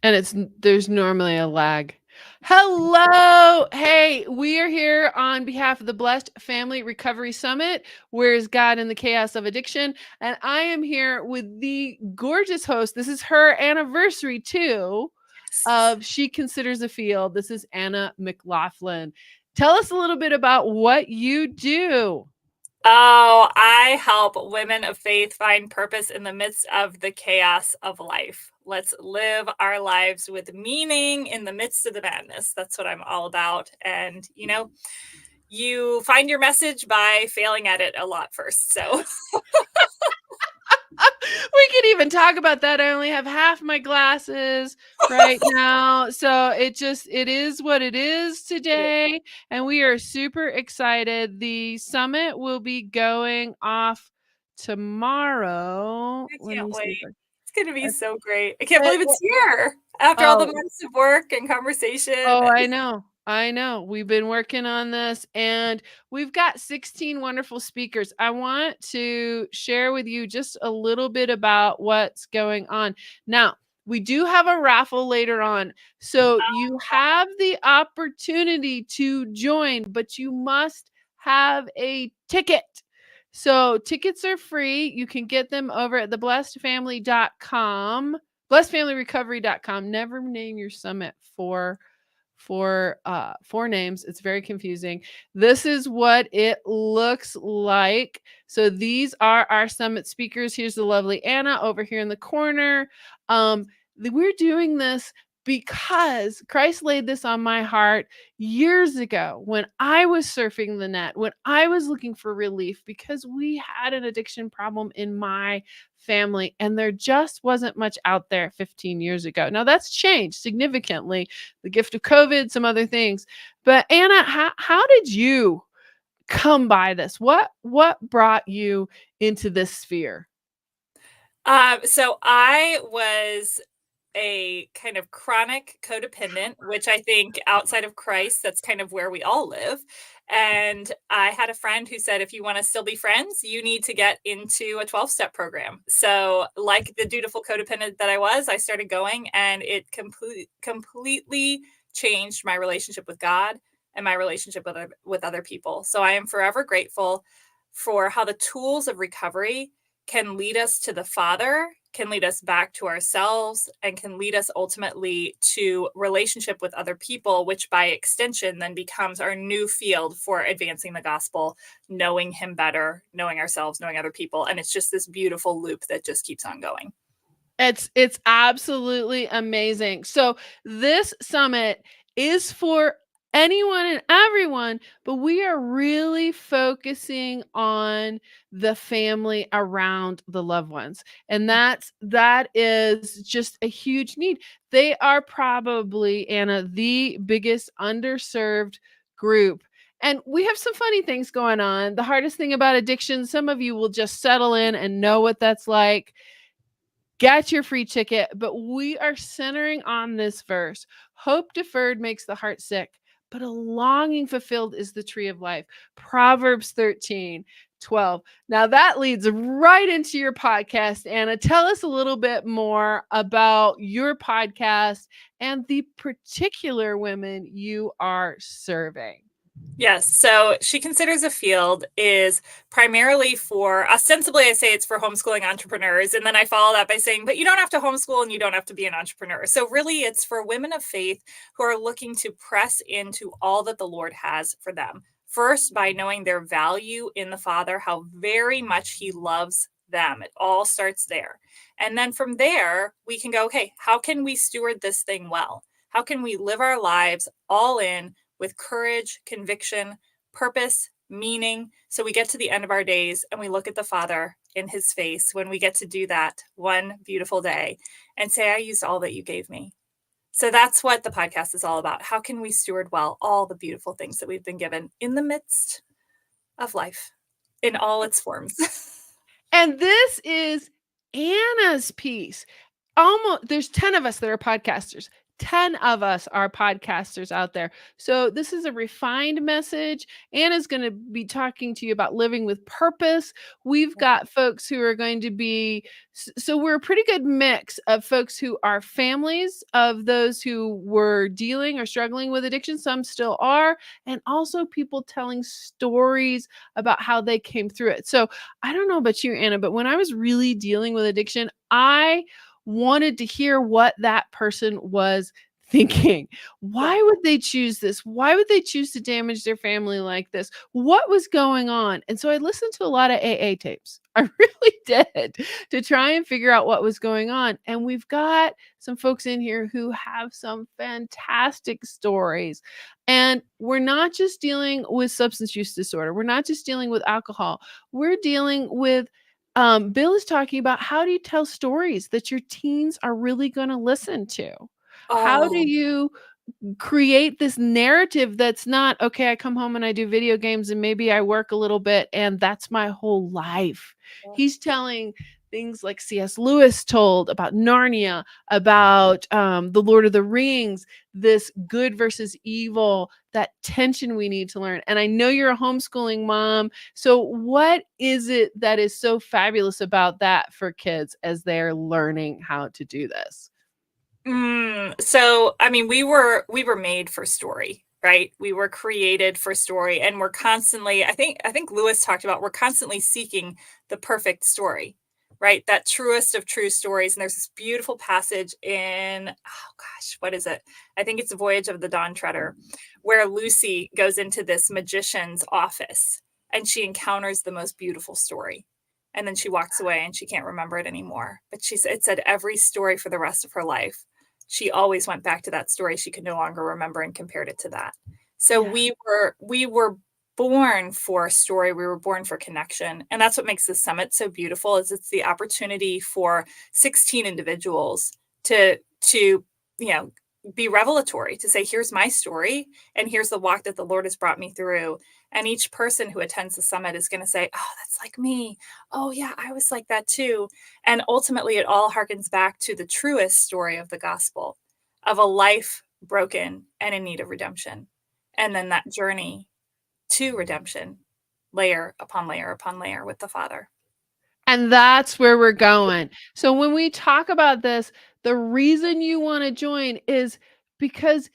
And there's normally a lag. Hello. Hey, we are here on behalf of the Blessed Family Recovery Summit. Where's God in the Chaos of Addiction? And I am here with the gorgeous host. This is her anniversary too of She Considers a Field. This is Anna McLaughlin. Tell us a little bit about what you do. Oh, I help women of faith find purpose in the midst of the chaos of life. Let's live our lives with meaning in the midst of the madness. That's what I'm all about. And, you find your message by failing at it a lot first. So, We could even talk about that. I only have half my glasses right now. So it is what it is today. And we are super excited. The summit will be going off tomorrow. I Let can't me see wait. if It's going to be I, so great. I can't uh, believe it's here after all the oh, months of work and conversation. Oh, I know. I know. We've been working on this and we've got 16 wonderful speakers. I want to share with you just a little bit about what's going on. Now, we do have a raffle later on. So you have the opportunity to join, but you must have a ticket. So tickets are free. You can get them over at theblessedfamily.com, blessedfamilyrecovery.com. Never name your summit four names. It's very confusing. This is what it looks like. So these are our summit speakers. Here's the lovely Anna over here in the corner. We're doing this because Christ laid this on my heart years ago when I was surfing the net, when I was looking for relief because we had an addiction problem in my family and there just wasn't much out there 15 years ago. Now that's changed significantly, the gift of COVID, some other things. But Anna, how did you come by this? What brought you into this sphere? So I was a kind of chronic codependent, which I think outside of Christ, that's kind of where we all live. And I had a friend who said, if you want to still be friends, you need to get into a 12-step program. So, like the dutiful codependent that I was, I started going and it completely changed my relationship with God and my relationship with other people. So, I am forever grateful for how the tools of recovery can lead us to the Father, can lead us back to ourselves, and can lead us ultimately to relationship with other people, which by extension then becomes our new field for advancing the gospel, knowing Him better, knowing ourselves, knowing other people. And it's just this beautiful loop that just keeps on going. It's absolutely amazing. So this summit is for anyone and everyone, but we are really focusing on the family around the loved ones. And that is just a huge need. They are probably, Anna, the biggest underserved group. And we have some funny things going on. The hardest thing about addiction, some of you will just settle in and know what that's like. Get your free ticket, but we are centering on this verse. Hope deferred makes the heart sick, but a longing fulfilled is the tree of life. Proverbs 13:12. Now that leads right into your podcast, Anna. Tell us a little bit more about your podcast and the particular women you are serving. Yes. So She Considers a Field is primarily for, ostensibly, I say it's for homeschooling entrepreneurs. And then I follow that by saying, but you don't have to homeschool and you don't have to be an entrepreneur. So really, it's for women of faith who are looking to press into all that the Lord has for them. First, by knowing their value in the Father, how very much He loves them. It all starts there. And then from there, we can go, okay, how can we steward this thing well? How can we live our lives all in with courage, conviction, purpose, meaning, so we get to the end of our days and we look at the Father in His face when we get to do that one beautiful day and say, I used all that you gave me. So that's what the podcast is all about. How can we steward well all the beautiful things that we've been given in the midst of life in all its forms? And this is Anna's piece. Almost there's 10 of us that are podcasters. 10 of us are podcasters out there. So this is a refined message. Anna's going to be talking to you about living with purpose. We've got folks who are going to be, so we're a pretty good mix of folks who are families of those who were dealing or struggling with addiction. Some still are, and also people telling stories about how they came through it. So I don't know about you, Anna, but when I was really dealing with addiction, I wanted to hear what that person was thinking. Yeah. Why would they choose this? Why would they choose to damage their family like this? What was going on? And so I listened to a lot of AA tapes. I really did, to try and figure out what was going on. And we've got some folks in here who have some fantastic stories. And we're not just dealing with substance use disorder. We're not just dealing with alcohol. We're dealing with Bill is talking about, how do you tell stories that your teens are really going to listen to? How do Oh, you create this narrative that's not, okay, I come home and I do video games and maybe I work a little bit and that's my whole life. yeah. He's telling things like C.S. Lewis told about Narnia, about the Lord of the Rings, this good versus evil, that tension we need to learn. And I know you're a homeschooling mom. So what is it that is so fabulous about that for kids as they're learning how to do this? So I mean, we were made for story, right? We were created for story, and we're constantly, I think Lewis talked about, we're constantly seeking the perfect story, right? That truest of true stories. And there's this beautiful passage in, oh gosh, what is it? I think it's the Voyage of the Dawn Treader, where Lucy goes into this magician's office and she encounters the most beautiful story. And then she walks away and she can't remember it anymore. But it said every story for the rest of her life, she always went back to that story she could no longer remember and compared it to that. So Yeah. we were born for story. We were born for connection. And that's what makes this summit so beautiful, is it's the opportunity for 16 individuals to you know be revelatory, to say, here's my story and here's the walk that the Lord has brought me through. And each person who attends the summit is going to say, oh, that's like me. Oh yeah, I was like that too. And ultimately, it all harkens back to the truest story of the gospel, of a life broken and in need of redemption. And then that journey to redemption, layer upon layer upon layer with the Father. And that's where we're going. So when we talk about this, the reason you want to join is because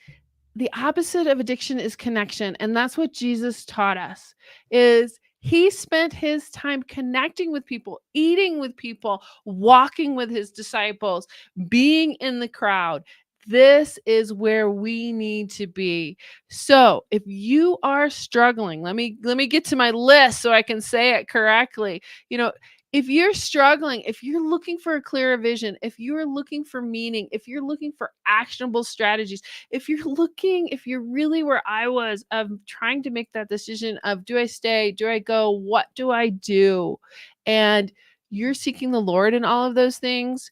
the opposite of addiction is connection, and that's what Jesus taught us. Is he spent his time connecting with people, eating with people, walking with his disciples, being in the crowd. This is where we need to be. So, if you are struggling, let me get to my list so I can say it correctly. You know, if you're struggling, if you're looking for a clearer vision, if you're looking for meaning, if you're looking for actionable strategies, if you're really where I was, of trying to make that decision of, do I stay, do I go, what do I do? And you're seeking the Lord in all of those things.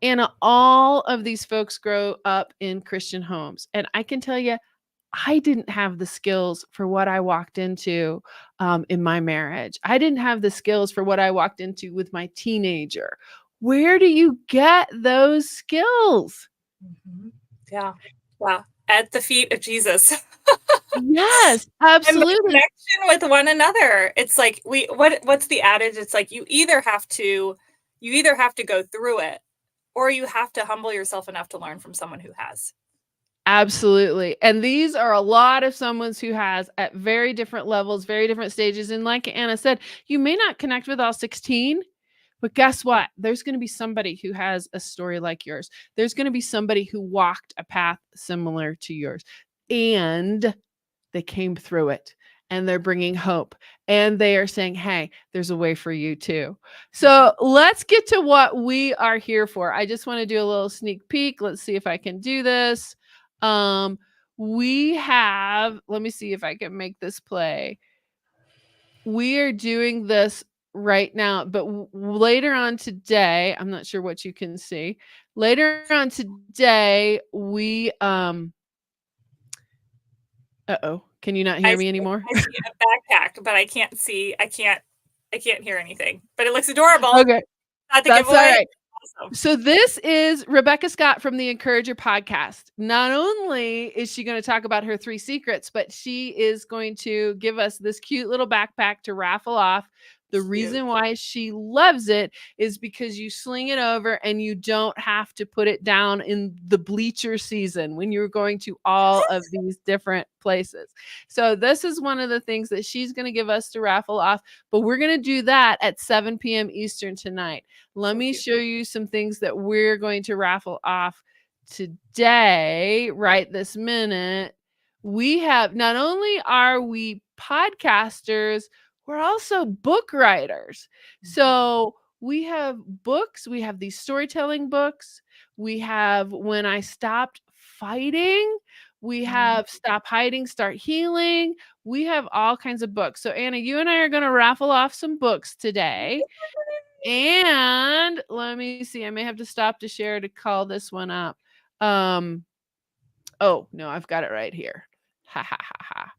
And all of these folks grow up in Christian homes. And I can tell you, I didn't have the skills for what I walked into in my marriage. I didn't have the skills for what I walked into with my teenager. Where do you get those skills? Mhm. Yeah. Yeah. At the feet of Jesus. Yes, And the absolutely. connection with one another. It's like, what's the adage? It's like, you either have to go through it, or you have to humble yourself enough to learn from someone who has. Absolutely. And these are a lot of someone's who has, at very different levels, very different stages. And like Anna said, you may not connect with all 16, but guess what? There's going to be somebody who has a story like yours. There's going to be somebody who walked a path similar to yours. And they came through it, and they're bringing hope, and they are saying, hey, there's a way for you too. So let's get to what we are here for. I just want to do a little sneak peek. Let's see if I can do this. We have, let me see if I can make this play. We are doing this right now, but later on today, I'm not sure what you can see. Later on today, we uh-oh, can you not I hear me see, anymore? I see a backpack, but I can't hear anything. But it looks adorable. Okay, Not the that's all giveaway. right. Awesome. So this is Rebecca Scott from the Encourager podcast. Not only is she going to talk about her 3 secrets, but she is going to give us this cute little backpack to raffle off. The reason why she loves it is because you sling it over and you don't have to put it down in the bleacher season when you're going to all of these different places. So this is one of the things that she's going to give us to raffle off, but we're going to do that at 7 p.m. Eastern tonight. Let me show you some things that we're going to raffle off today, right this minute. We have, not only are we podcasters, we're also book writers. So we have books, we have these storytelling books, we have When I Stopped Fighting, we have Stop Hiding, Start Healing. We have all kinds of books. So Anna, you and I are going to raffle off some books today. And let me see, I may have to stop to share to call this one up. Oh, no, I've got it right here. Ha ha ha ha.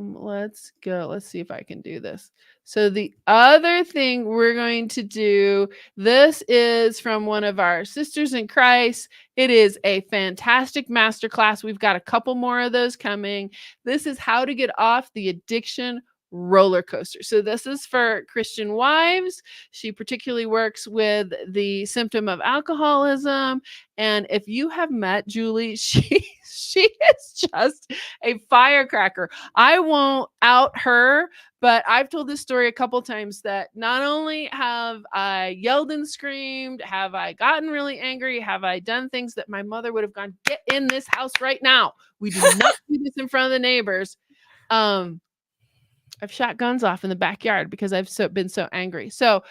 Let's go. Let's see if I can do this. So the other thing we're going to do, this is from one of our sisters in Christ. It is a fantastic masterclass. We've got a couple more of those coming. This is how to get off the addiction roller coaster. So this is for Christian wives. She particularly works with the symptom of alcoholism. And if you have met Julie, she is just a firecracker. I won't out her, but I've told this story a couple times that not only have I yelled and screamed, have I gotten really angry, have I done things that my mother would have gone, get in this house right now. We do not do this in front of the neighbors. I've shot guns off in the backyard because I've been so angry. So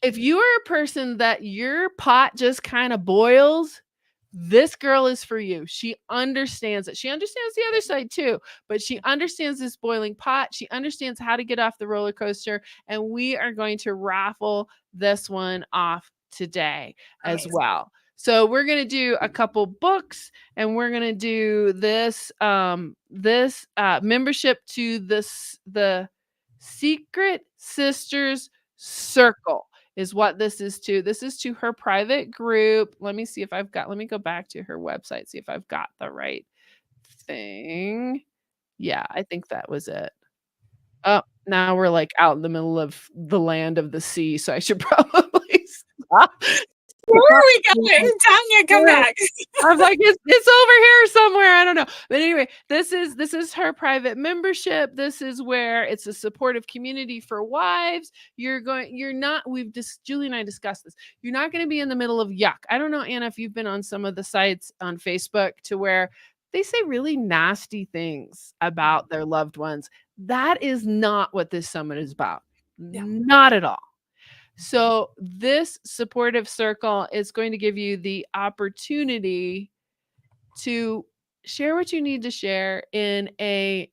if you are a person that your pot just kind of boils, this girl is for you. She understands it. She understands the other side too, but she understands this boiling pot. She understands how to get off the roller coaster. And we are going to raffle this one off today as well. So we're going to do a couple books, and we're going to do this membership to the Secret Sisters Circle is what this is to. This is to her private group. Let me see if let me go back to her website, see if I've got the right thing. Yeah, I think that was it. Oh, now we're like out in the middle of the land of the sea, so I should probably stop. Where are we going? Tanya, come back. I'm like, it's over here somewhere. I don't know. But anyway, this is her private membership. This is where it's a supportive community for wives. Julie and I discussed this. You're not going to be in the middle of yuck. I don't know, Anna, if you've been on some of the sites on Facebook to where they say really nasty things about their loved ones. That is not what this summit is about. Yeah. Not at all. So this supportive circle is going to give you the opportunity to share what you need to share in a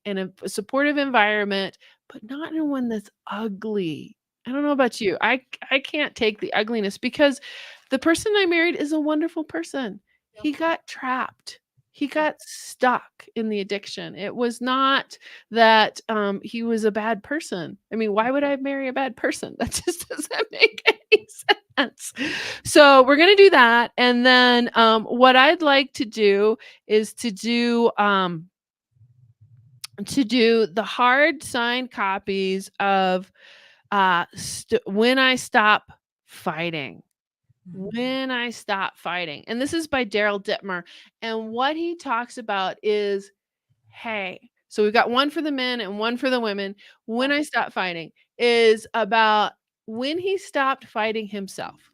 supportive environment, but not in one that's ugly. I don't know about you. I can't take the ugliness because the person I married is a wonderful person. He got trapped. He got stuck in the addiction. It was not that he was a bad person. I mean, why would I marry a bad person? That just doesn't make any sense. So we're going to do that. And then what I'd like to do is to do the hard signed copies of When I Stop Fighting. When I Stop Fighting. And this is by Daryl Dittmer. And what he talks about is, hey, so we've got one for the men and one for the women. When I Stop Fighting is about when he stopped fighting himself.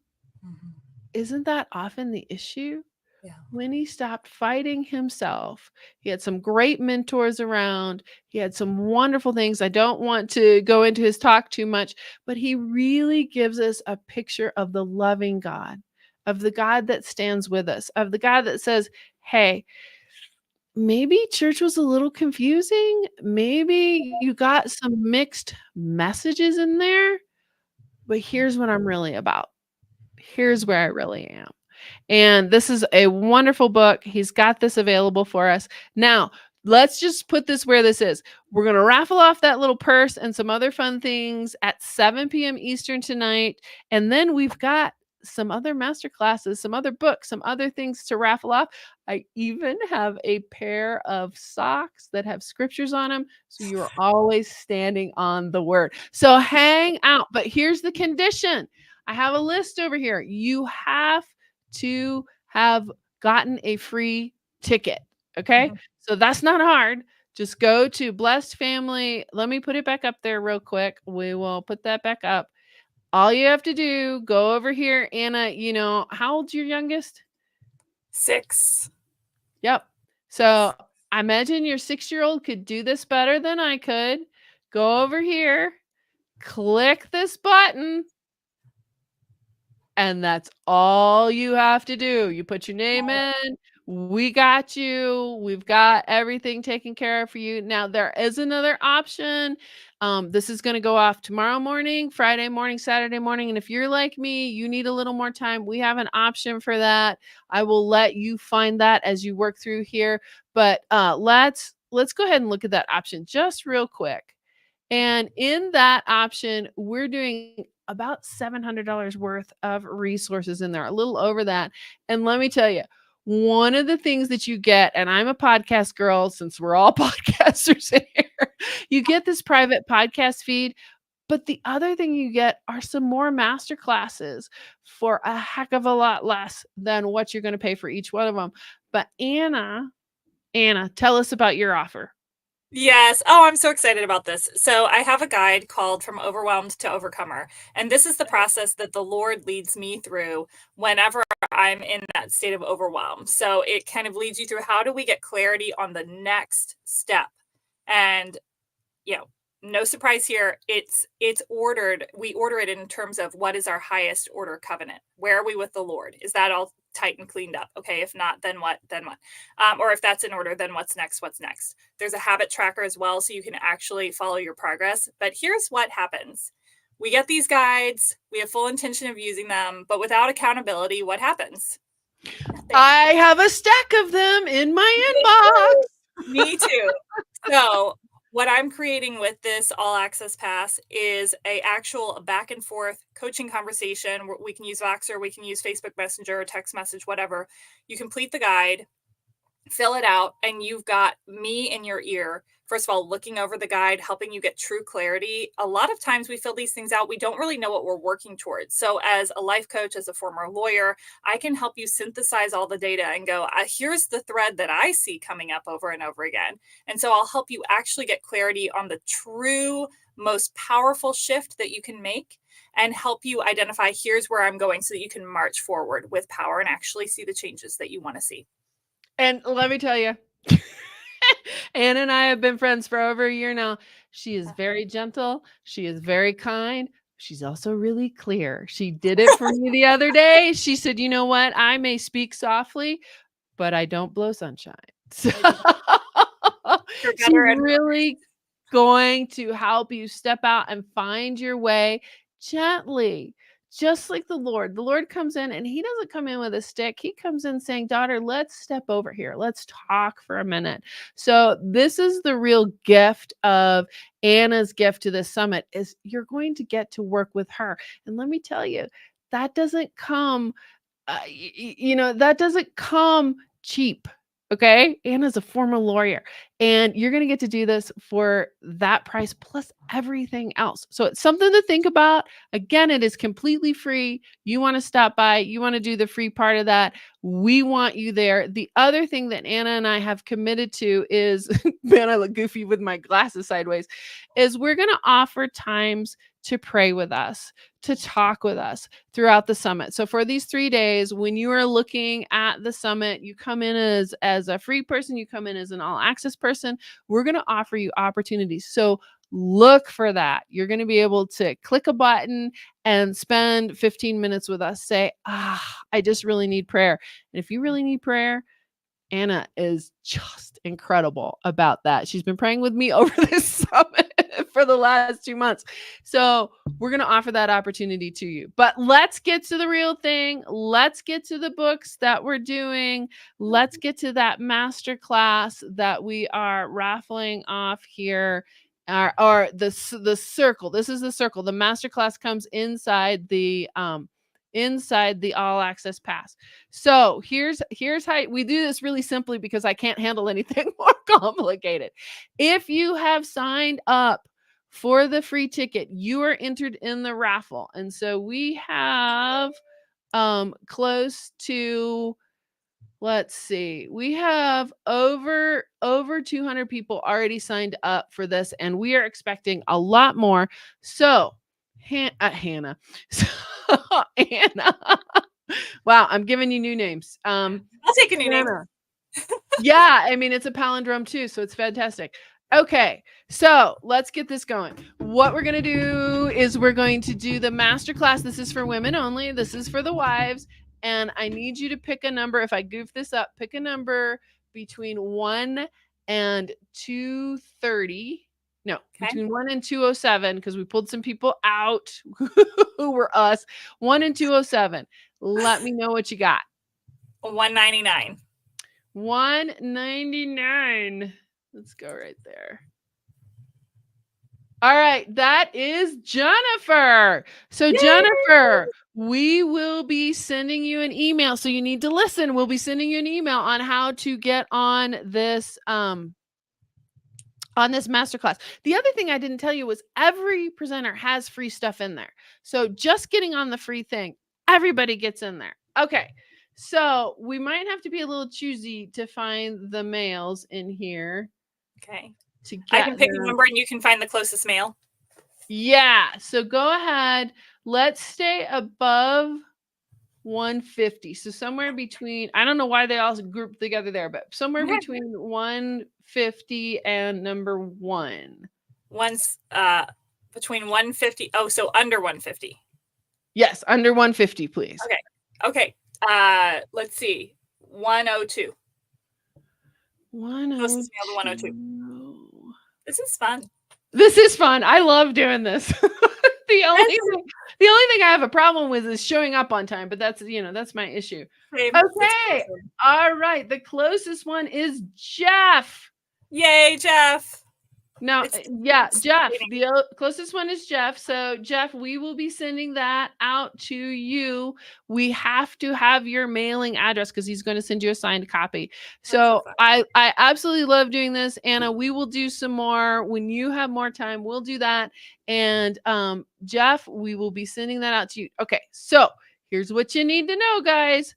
Isn't that often the issue? Yeah. When he stopped fighting himself, he had some great mentors around. He had some wonderful things. I don't want to go into his talk too much, but he really gives us a picture of the loving God, of the God that stands with us, of the God that says, hey, maybe church was a little confusing. Maybe you got some mixed messages in there, but here's what I'm really about. Here's where I really am. And this is a wonderful book. He's got this available for us. Now, let's just put this where this is. We're going to raffle off that little purse and some other fun things at 7 p.m. Eastern tonight. And then we've got some other master classes, some other books, some other things to raffle off. I even have a pair of socks that have scriptures on them. So you're always standing on the word. So hang out. But here's the condition. I have a list over here. You have to have gotten a free ticket. Okay. Mhm. So that's not hard. Just go to Blessed Family. Let me put it back up there real quick. We will put that back up. All you have to do, go over here. Anna, how old's your youngest? 6. Yep. So I imagine your 6-year-old could do this better than I could. Go over here, click this button, and that's all you have to do. You put your name in. We got you. We've got everything taken care of for you. Now, there is another option. This is going to go off tomorrow morning, Friday morning, Saturday morning. And if you're like me, you need a little more time. We have an option for that. I will let you find that as you work through here. But let's go ahead and look at that option just real quick. And in that option, we're doing about $700 worth of resources in there, a little over that. And let me tell you, one of the things that you get, and I'm a podcast girl since we're all podcasters in here, you get this private podcast feed. But the other thing you get are some more master classes for a heck of a lot less than what you're going to pay for each one of them. But Anna, tell us about your offer. Yes. Oh, I'm so excited about this. So, I have a guide called From Overwhelmed to Overcomer. And this is the process that the Lord leads me through whenever I'm in that state of overwhelm. So, it kind of leads you through how do we get clarity on the next step. And you know, no surprise here. It's ordered. We order it in terms of what is our highest order covenant. Where are we with the Lord? Is that all tight and cleaned up? Okay. If not, then what? Then what? Or if that's in order, then what's next? What's next? There's a habit tracker as well, so you can actually follow your progress. But here's what happens. We get these guides. We have full intention of using them, but without accountability, what happens? Nothing. I have a stack of them in my inbox. Me too. So what I'm creating with this all access pass is a actual back and forth coaching conversation. We can use Voxer, we can use Facebook Messenger, text message, whatever. You complete the guide, fill it out, and you've got me in your ear. First of all, looking over the guide, helping you get true clarity. A lot of times we fill these things out, we don't really know what we're working towards. So as a life coach, as a former lawyer, I can help you synthesize all the data and go, here's the thread that I see coming up over and over again. And so I'll help you actually get clarity on the true, most powerful shift that you can make and help you identify here's where I'm going so that you can march forward with power and actually see the changes that you want to see. And let me tell you, Anna and I have been friends for over a year now. She is very gentle. She is very kind. She's also really clear. She did it for me the other day. She said, you know what? I may speak softly, but I don't blow sunshine. So she's really going to help you step out and find your way gently, just like the Lord. The Lord comes in and he doesn't come in with a stick. He comes in saying, daughter, let's step over here. Let's talk for a minute. So this is the real gift of Anna's gift to this summit is you're going to get to work with her. And let me tell you, that doesn't come, that doesn't come cheap. Okay. Anna's a former lawyer and you're going to get to do this for that price plus everything else. So it's something to think about. Again, it is completely free. You want to stop by, you want to do the free part of that. We want you there. The other thing that Anna and I have committed to is, man, I look goofy with my glasses sideways, is we're going to offer times to pray with us, to talk with us throughout the summit. So for these 3 days, when you are looking at the summit, you come in as a free person, you come in as an all access person, we're going to offer you opportunities. So look for that. You're going to be able to click a button and spend 15 minutes with us. Say, I just really need prayer. And if you really need prayer, Anna is just incredible about that. She's been praying with me over this summit. for the last 2 months. So we're going to offer that opportunity to you. But let's get to the real thing. Let's get to the books that we're doing. Let's get to that master class that we are raffling off here. Or the circle. This is the circle. The master class comes inside the all access pass. So here's how we do this really simply, because I can't handle anything more complicated. If you have signed up for the free ticket, you are entered in the raffle. And so we have close to, let's see, we have over 200 people already signed up for this, and we are expecting a lot more. So Hannah. So, Anna. Wow, I'm giving you new names. I'll take a new name. Yeah, I mean, it's a palindrome too, so it's fantastic. Okay, so let's get this going. What we're going to do is we're going to do the masterclass. This is for women only. This is for the wives. And I need you to pick a number. If I goof this up, pick a number between 1 and 230. No, between 1 and 207, because we pulled some people out who were us. 1 and 207. Let me know what you got. 199. 199. Let's go right there. All right, that is Jennifer. So yay! Jennifer, we will be sending you an email. So you need to listen. We'll be sending you an email on how to get on this masterclass. The other thing I didn't tell you was every presenter has free stuff in there. So just getting on the free thing, everybody gets in there. Okay. So we might have to be a little choosy to find the males in here. Okay. I can pick a number and you can find the closest male. Yeah. So go ahead. Let's stay above 150. So somewhere between, I don't know why they all grouped together there, but somewhere between 150 and number 1. One's between 150. Oh, so under 150. Yes, under 150, please. Okay. Let's see. 102. 102. 102. This is fun. This is fun. I love doing this. The only thing I have a problem with is showing up on time, but that's my issue. Okay. All right. The closest one is Jeff. Yay, Jeff. No, yeah, Jeff. The closest one is Jeff. So, Jeff, we will be sending that out to you. We have to have your mailing address because he's going to send you a signed copy. So, I absolutely love doing this, Anna. We will do some more when you have more time. We'll do that. And Jeff, we will be sending that out to you. Okay, so here's what you need to know, guys.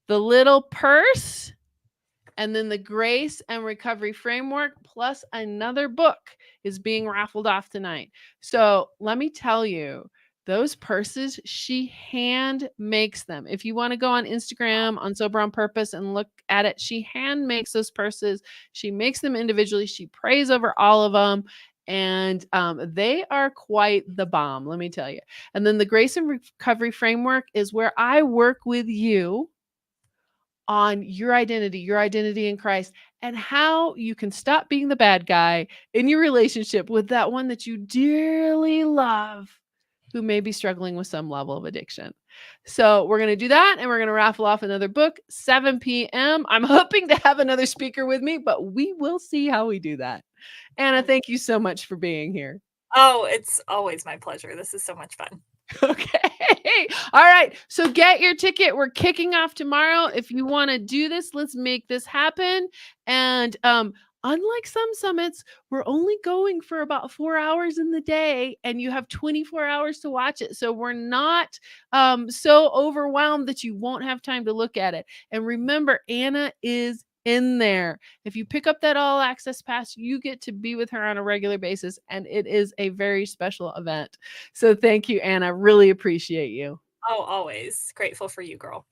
The little purse, and then the Grace and Recovery Framework plus another book is being raffled off tonight. So let me tell you, those purses, she hand makes them. If you want to go on Instagram on Sober on Purpose and look at it, she hand makes those purses. She makes them individually. She prays over all of them. And they are quite the bomb, let me tell you. And then the Grace and Recovery Framework is where I work with you on your identity in Christ, and how you can stop being the bad guy in your relationship with that one that you dearly love, who may be struggling with some level of addiction. So we're going to do that, and we're going to raffle off another book, 7 p.m. I'm hoping to have another speaker with me, but we will see how we do that. Anna, thank you so much for being here. Oh, it's always my pleasure. This is so much fun. Okay. All right. So get your ticket. We're kicking off tomorrow. If you want to do this, let's make this happen. And unlike some summits, we're only going for about 4 hours in the day, and you have 24 hours to watch it. So we're not so overwhelmed that you won't have time to look at it. And remember, Anna is in there. If you pick up that all access pass, you get to be with her on a regular basis, and it is a very special event. So thank you, Anna. Really appreciate you. Oh, always grateful for you, girl.